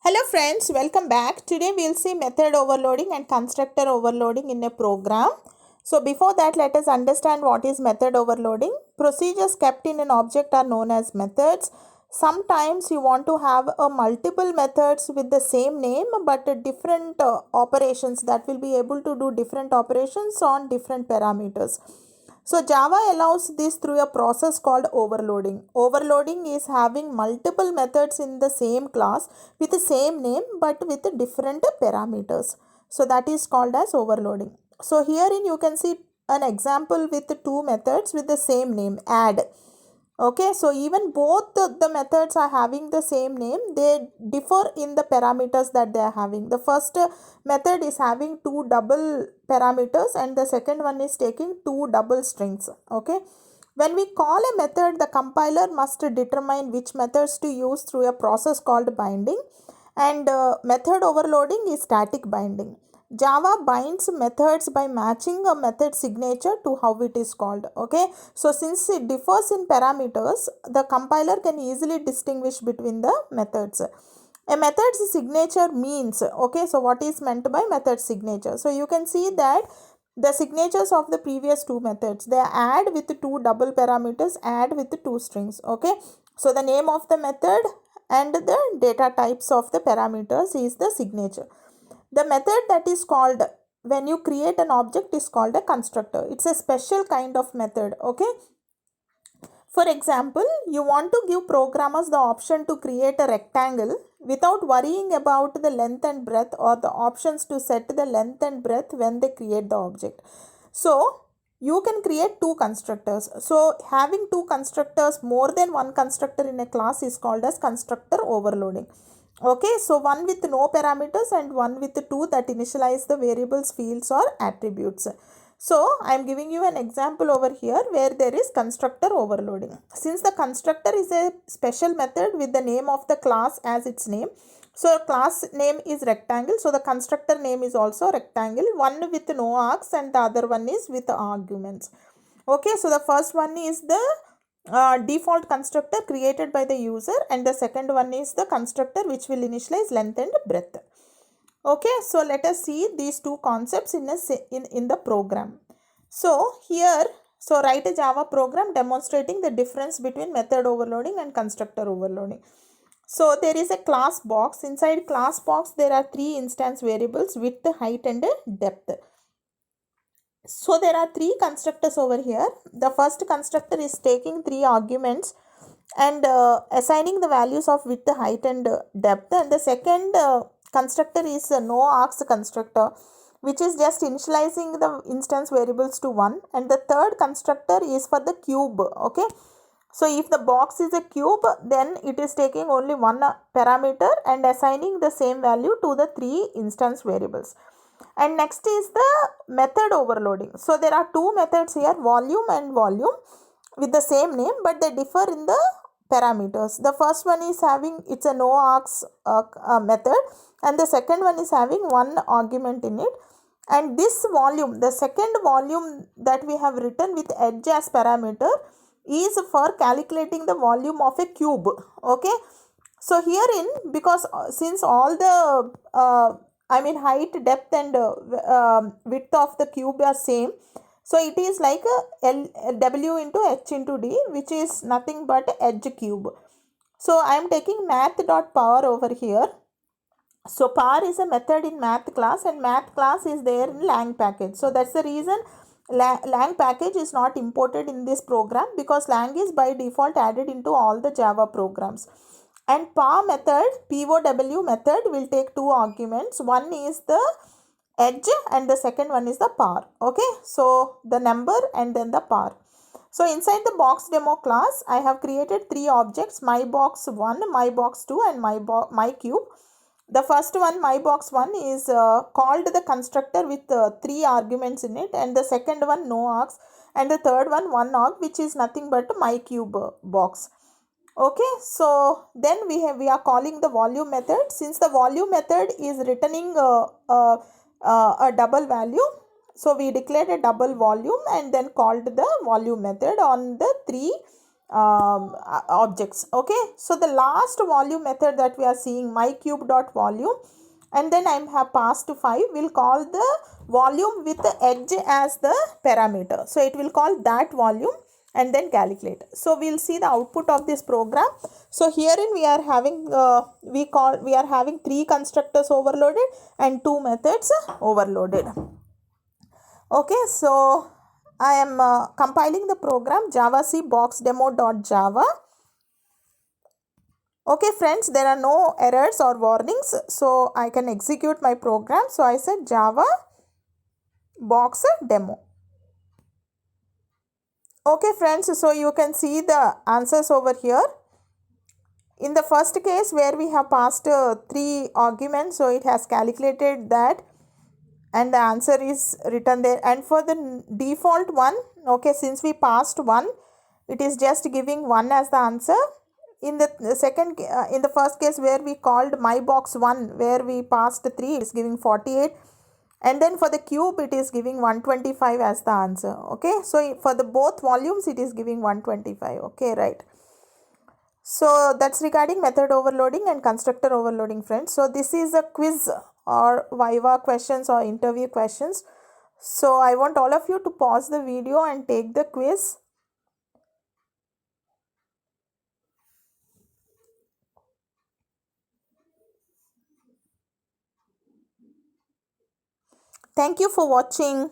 Hello friends, welcome back. Today we'll see method overloading and constructor overloading in a program. So before that, let us understand what is method overloading. Procedures kept in an object are known as methods. Sometimes you want to have a multiple methods with the same name but different operations that will be able to do different operations on different parameters. So Java allows this through a process called overloading. Overloading is having multiple methods in the same class with the same name but with different parameters. So that is called as overloading. So herein you can see an example with two methods with the same name, add. Okay, so even both the methods are having the same name, they differ in the parameters that they are having. The first method is having two double parameters and the second one is taking two double strings. Okay, when we call a method, the compiler must determine which methods to use through a process called binding, and method overloading is static binding. Java binds methods by matching a method signature to how it is called. Okay, so since it differs in parameters, the compiler can easily distinguish between the methods. A method's signature means, okay, so what is meant by method signature? So you can see that the signatures of the previous two methods, they add with two double parameters, add with two strings. Okay, so the name of the method and the data types of the parameters is the signature. The method that is called when you create an object is called a constructor. It's a special kind of method. Okay, for example, you want to give programmers the option to create a rectangle without worrying about the length and breadth, or the options to set the length and breadth when they create the object. So you can create two constructors. So having two constructors, more than one constructor in a class, is called as constructor overloading. Okay, so one with no parameters and one with two that initialize the variables, fields or attributes. So I am giving you an example over here where there is constructor overloading. Since the constructor is a special method with the name of the class as its name, so class name is rectangle, so the constructor name is also rectangle, one with no args and the other one is with arguments. Okay, so the first one is the default constructor created by the user, and the second one is the constructor which will initialize length and breadth. Okay, so let us see these two concepts in the program. So here, so write a Java program demonstrating the difference between method overloading and constructor overloading. So there is a class box. Inside class box there are three instance variables, width, height and depth. So there are three constructors over here. The first constructor is taking three arguments and assigning the values of width, height and depth. And the second constructor is no args constructor, which is just initializing the instance variables to 1. And the third constructor is for the cube. Okay, so if the box is a cube, then it is taking only one parameter and assigning the same value to the three instance variables. And next is the method overloading. So there are two methods here, volume and volume, with the same name but they differ in the parameters. The first one is having, it's a no args method, and the second one is having one argument in it. And this volume, the second volume that we have written with edge as parameter, is for calculating the volume of a cube. Okay, so herein, because since all the height, depth and width of the cube are same, so it is like a W into H into D, which is nothing but edge cube. So I am taking math.power over here. So power is a method in math class and math class is there in lang package. So that's the reason lang package is not imported in this program, because lang is by default added into all the Java programs. And power method, POW method, will take two arguments. One is the edge and the second one is the power. Okay, so the number and then the power. So inside the box demo class, I have created three objects, my box 1, my box 2 and my cube. The first one, my box 1, is called the constructor with three arguments in it, and the second one no args, and the third one arg, which is nothing but my cube box. Okay, so then we are calling the volume method. Since the volume method is returning a double value, so we declared a double volume and then called the volume method on the three objects. Okay, so the last volume method that we are seeing, myCube.volume, and then I have passed to 5, we'll call the volume with the edge as the parameter. So it will call that volume and then calculate. So we'll see the output of this program. So herein we are having we are having 3 constructors overloaded and 2 methods overloaded. Okay, so I am compiling the program javac boxdemo.java. Okay friends, there are no errors or warnings, so I can execute my program. So I said java box demo. Okay friends, so you can see the answers over here. In the first case where we have passed 3 arguments, so it has calculated that and the answer is written there. And for the default one, okay, since we passed 1, it is just giving 1 as the answer. In the second, in the first case where we called mybox1, where we passed 3, it is giving 48. And then for the cube, it is giving 125 as the answer. Okay, so for the both volumes, it is giving 125. Okay, right. So that's regarding method overloading and constructor overloading, friends. So this is a quiz or Viva questions or interview questions. So I want all of you to pause the video and take the quiz. Thank you for watching.